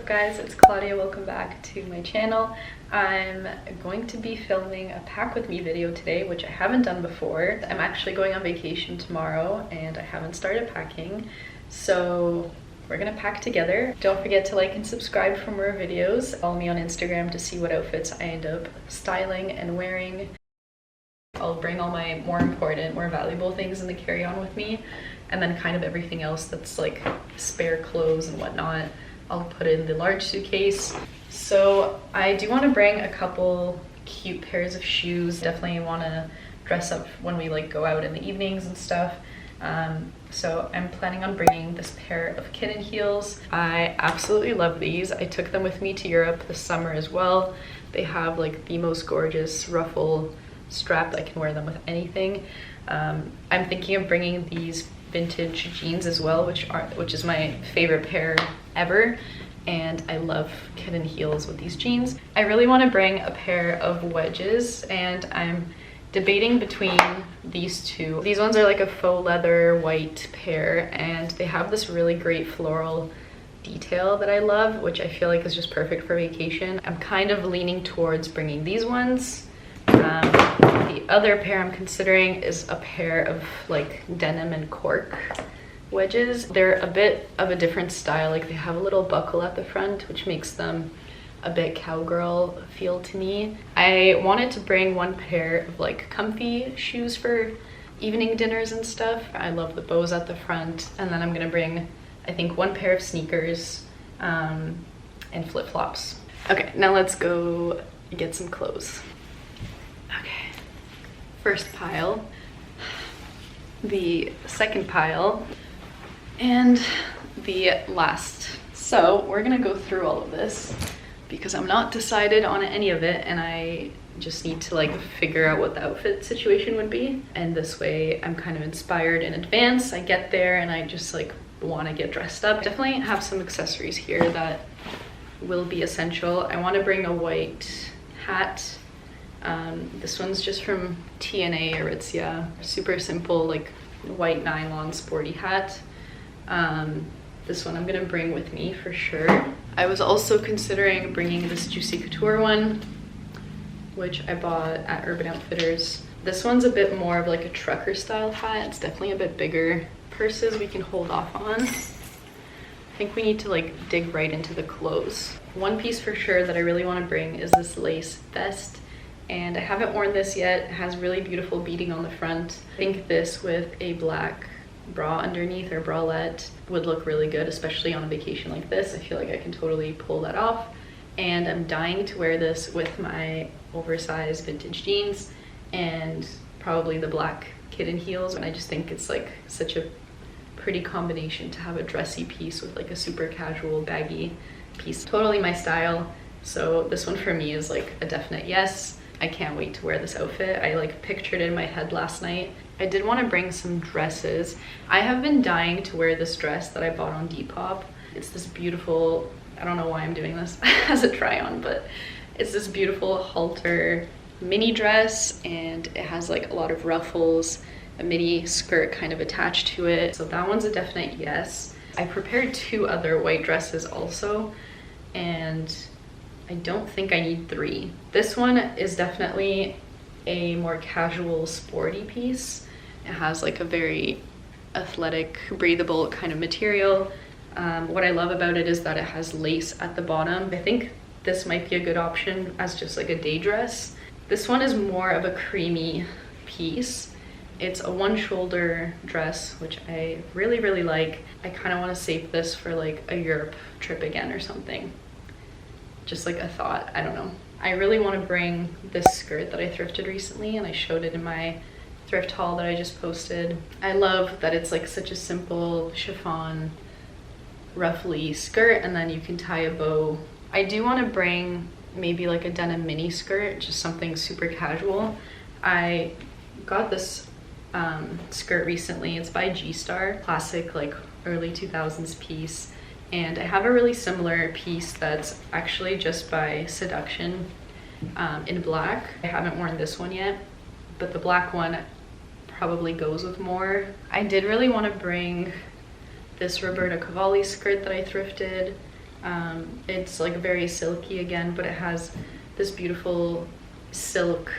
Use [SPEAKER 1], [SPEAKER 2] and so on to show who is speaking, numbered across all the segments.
[SPEAKER 1] guys? It's Claudia. Welcome back to my channel. I'm going to be filming a pack with me video today, which I haven't done before. I'm actually going on vacation tomorrow and I haven't started packing, so we're gonna pack together. Don't forget to like and subscribe for more videos. Follow me on Instagram to see what outfits I end up styling and wearing. I'll bring all my more important, more valuable things in the carry-on with me, and then kind of everything else that's like spare clothes and whatnot, I'll put in the large suitcase. So I do want to bring a couple cute pairs of shoes. Definitely want to dress up when we like go out in the evenings and stuff. So I'm planning on bringing this pair of kitten heels. I absolutely love these. I took them with me to Europe this summer as well. They have like the most gorgeous ruffle strap. I can wear them with anything. I'm thinking of bringing these vintage jeans as well, which is my favorite pair ever, and I love kitten heels with these jeans. I really want to bring a pair of wedges, and I'm debating between these two. These ones are like a faux leather white pair, and they have this really great floral detail that I love, which I feel like is just perfect for vacation. I'm kind of leaning towards bringing these ones. The other pair I'm considering is a pair of like denim and cork wedges. They're a bit of a different style. Like they have a little buckle at the front, which makes them a bit cowgirl feel to me. I wanted to bring one pair of like comfy shoes for evening dinners and stuff. I love the bows at the front. And then I'm gonna bring, I think, one pair of sneakers and flip-flops. Okay, now let's go get some clothes. Okay, first pile, the second pile, and the last. So we're gonna go through all of this because I'm not decided on any of it, and I just need to like figure out what the outfit situation would be. And this way I'm kind of inspired in advance. I get there and I just like want to get dressed up. Definitely have some accessories here that will be essential. I want to bring a white hat. This one's just from TNA Aritzia. Super simple, like white nylon sporty hat. This one I'm gonna bring with me for sure. I was also considering bringing this Juicy Couture one, which I bought at Urban Outfitters. This one's a bit more of like a trucker style hat. It's definitely a bit bigger. Purses we can hold off on. I think we need to like dig right into the clothes. One piece for sure that I really want to bring is this lace vest, and I haven't worn this yet. It has really beautiful beading on the front. I think this with a black bra underneath or bralette would look really good, especially on a vacation like this. I feel like I can totally pull that off, and I'm dying to wear this with my oversized vintage jeans and probably the black kitten heels. And I just think it's like such a pretty combination to have a dressy piece with like a super casual baggy piece. Totally my style. So this one for me is like a definite yes. I can't wait to wear this outfit. I like pictured it in my head last night. I did want to bring some dresses. I have been dying to wear this dress that I bought on Depop. It's this beautiful, I don't know why I'm doing this as a try on, but it's this beautiful halter mini dress, and it has like a lot of ruffles, a midi skirt kind of attached to it. So that one's a definite yes. I prepared two other white dresses also, and I don't think I need three. This one is definitely a more casual sporty piece. It has like a very athletic, breathable kind of material. What I love about it is that it has lace at the bottom. I think this might be a good option as just like a day dress. This one is more of a creamy piece. It's a one shoulder dress, which I really, really like. I kind of want to save this for like a Europe trip again or something. Just like a thought, I don't know. I really want to bring this skirt that I thrifted recently, and I showed it in my thrift haul that I just posted. I love that it's like such a simple chiffon ruffly skirt, and then you can tie a bow. I do want to bring maybe like a denim mini skirt, just something super casual. I got this skirt recently. It's by G-Star, classic like early 2000s piece. And I have a really similar piece that's actually just by Seduction in black. I haven't worn this one yet, but the black one probably goes with more. I did really want to bring this Roberta Cavalli skirt that I thrifted. It's like very silky again, but it has this beautiful silk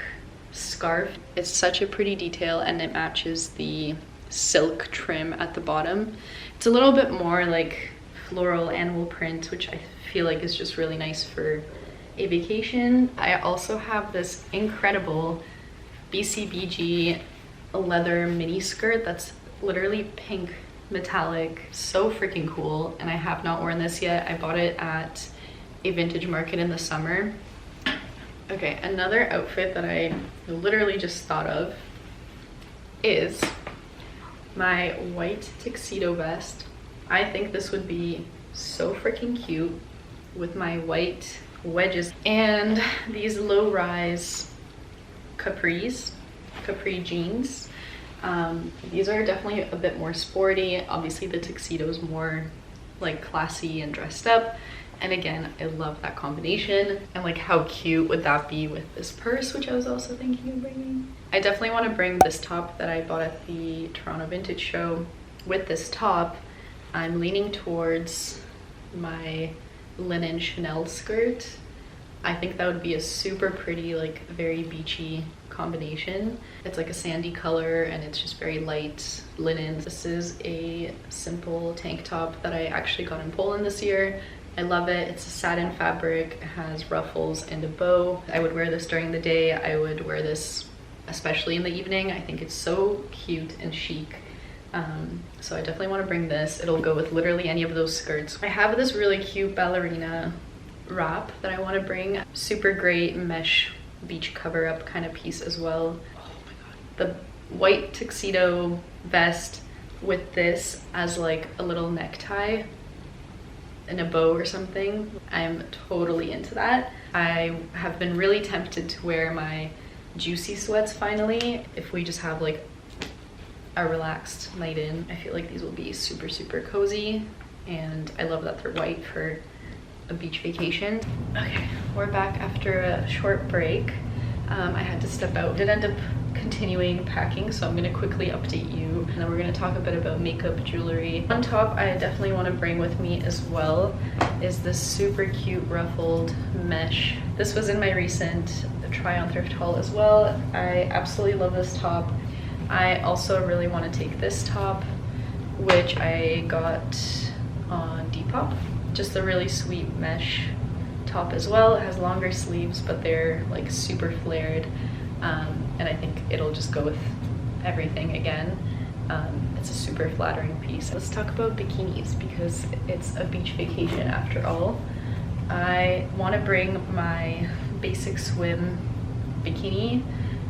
[SPEAKER 1] scarf. It's such a pretty detail, and it matches the silk trim at the bottom. It's a little bit more like floral animal print, which I feel like is just really nice for a vacation. I also have this incredible BCBG leather mini skirt that's literally pink metallic, so freaking cool, and I have not worn this yet. I bought it at a vintage market in the summer. Okay, another outfit that I literally just thought of is my white tuxedo vest. I think this would be so freaking cute with my white wedges and these low-rise capri jeans. These are definitely a bit more sporty. Obviously the tuxedo is more like classy and dressed up, and again, I love that combination. And like, how cute would that be with this purse, which I was also thinking of bringing. I definitely want to bring this top that I bought at the Toronto Vintage Show. With this top, I'm leaning towards my linen Chanel skirt. I think that would be a super pretty, like very beachy combination. It's like a sandy color and it's just very light linen. This is a simple tank top that I actually got in Poland this year. I love it. It's a satin fabric, it has ruffles and a bow. I would wear this during the day. I would wear this especially in the evening. I think it's so cute and chic. So I definitely want to bring this. It'll go with literally any of those skirts. I have this really cute ballerina wrap that I want to bring. Super great mesh beach cover up kind of piece as well. Oh my god. The white tuxedo vest with this as like a little necktie and a bow or something. I'm totally into that. I have been really tempted to wear my Juicy sweats finally. If we just have like a relaxed night in, I feel like these will be super, super cozy. And I love that they're white for a beach vacation. Okay, we're back after a short break. I had to step out. Did end up continuing packing, so I'm gonna quickly update you, and then we're gonna talk a bit about makeup, jewelry. One top I definitely want to bring with me as well is this super cute ruffled mesh. This was in my recent try on thrift haul as well. I absolutely love this top. I also really want to take this top, which I got on Depop. Just a really sweet mesh top as well. It has longer sleeves, but they're like super flared, and I think it'll just go with everything again. It's a super flattering piece. Let's talk about bikinis because it's a beach vacation after all. I want to bring my Basic Swim bikini.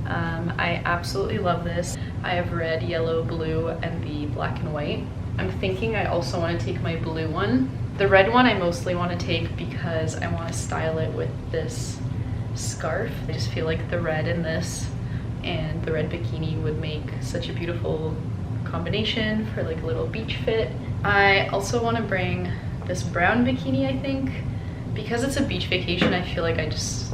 [SPEAKER 1] I absolutely love this. I have red, yellow, blue, and the black and white. I'm thinking I also want to take my blue one. The red one I mostly want to take because I want to style it with this scarf. I just feel like the red in this and the red bikini would make such a beautiful combination for like a little beach fit. I also want to bring this brown bikini, I think. Because it's a beach vacation, I feel like I just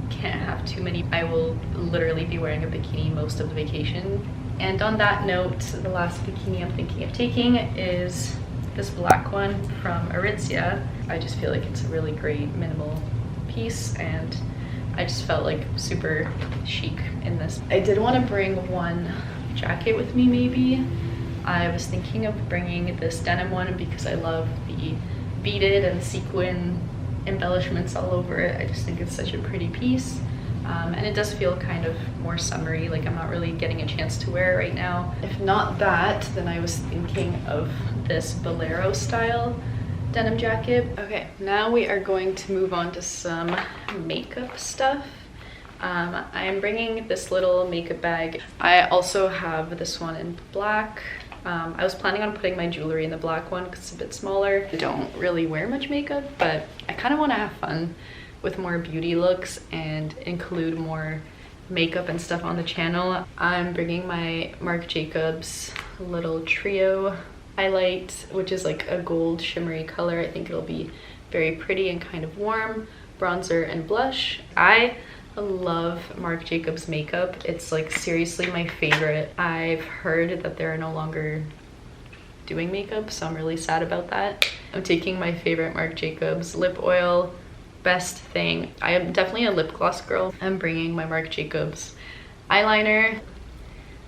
[SPEAKER 1] can't have too many. I will literally be wearing a bikini most of the vacation. And on that note, the last bikini I'm thinking of taking is this black one from Aritzia. I just feel like it's a really great minimal piece, and I just felt like super chic in this. I did want to bring one jacket with me maybe. I was thinking of bringing this denim one because I love the beaded and sequin embellishments all over it. I just think it's such a pretty piece, and it does feel kind of more summery, like I'm not really getting a chance to wear it right now. If not that, then I was thinking of this bolero style denim jacket. Okay, now we are going to move on to some makeup stuff. I am bringing this little makeup bag. I also have this one in black. I was planning on putting my jewelry in the black one because it's a bit smaller. I don't really wear much makeup, but I kind of want to have fun with more beauty looks and include more makeup and stuff on the channel. I'm bringing my Marc Jacobs little trio highlight, which is like a gold shimmery color. I think it'll be very pretty and kind of warm. Bronzer and blush. I love Marc Jacobs makeup. It's like seriously my favorite. I've heard that there are no longer doing makeup, so I'm really sad about that. I'm taking my favorite Marc Jacobs lip oil. Best thing. I am definitely a lip gloss girl. I'm bringing my Marc Jacobs eyeliner.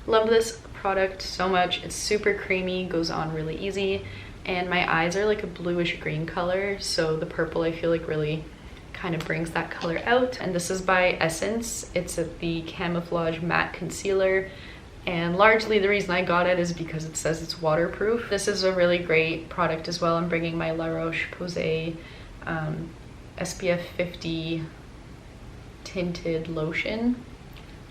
[SPEAKER 1] Love this product so much. It's super creamy, goes on really easy, and my eyes are like a bluish green color, so the purple I feel like really kind of brings that color out. And this is by Essence. It's the Camouflage Matte Concealer, and largely the reason I got it is because it says it's waterproof. This is a really great product as well. I'm bringing my La Roche-Posay SPF 50 tinted lotion.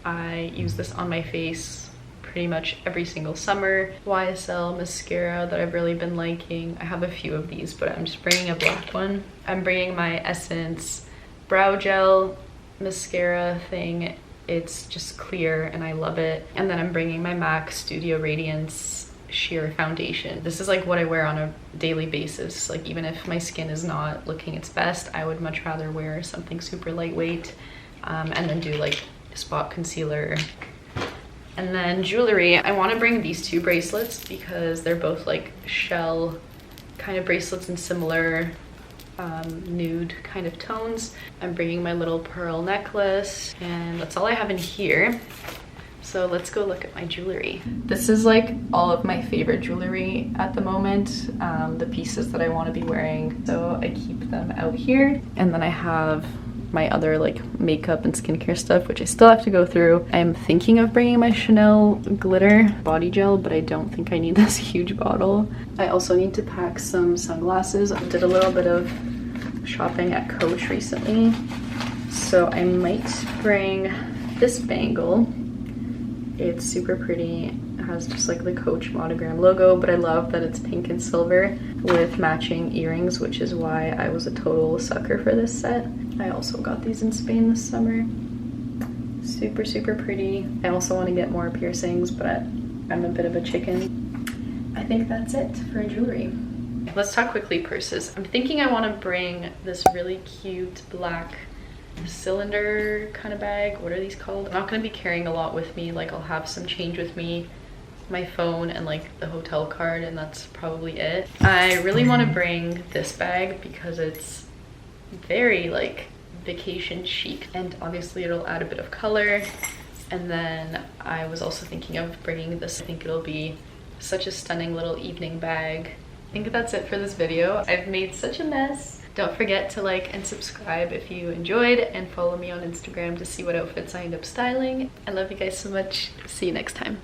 [SPEAKER 1] I use this on my face pretty much every single summer. YSL mascara that I've really been liking. I have a few of these, but I'm just bringing a black one. I'm bringing my Essence brow gel mascara thing. It's just clear and I love it. And then I'm bringing my MAC Studio Radiance sheer foundation. This is like what I wear on a daily basis. Like even if my skin is not looking its best, I would much rather wear something super lightweight and then do like spot concealer. And then jewelry, I want to bring these two bracelets because they're both like shell kind of bracelets in similar nude kind of tones. I'm bringing my little pearl necklace, and that's all I have in here. So let's go look at my jewelry. This is like all of my favorite jewelry at the moment, the pieces that I want to be wearing. So I keep them out here. And then I have my other like makeup and skincare stuff, which I still have to go through. I'm thinking of bringing my Chanel glitter body gel, but I don't think I need this huge bottle. I also need to pack some sunglasses. I did a little bit of shopping at Coach recently, so I might bring this bangle. It's super pretty. It has just like the Coach monogram logo, but I love that it's pink and silver with matching earrings, which is why I was a total sucker for this set. I also got these in Spain this summer. Super, super pretty. I also want to get more piercings, but I'm a bit of a chicken. I think that's it for jewelry. Let's talk quickly purses. I'm thinking I want to bring this really cute black cylinder kind of bag. What are these called? I'm not going to be carrying a lot with me. Like I'll have some change with me, my phone, and like the hotel card, and that's probably it. I really want to bring this bag because it's very like vacation chic, and obviously it'll add a bit of color. And then I was also thinking of bringing this. I think it'll be such a stunning little evening bag. I think that's it for this video. I've made such a mess. Don't forget to like and subscribe if you enjoyed, and follow me on Instagram to see what outfits I end up styling. I love you guys so much. See you next time.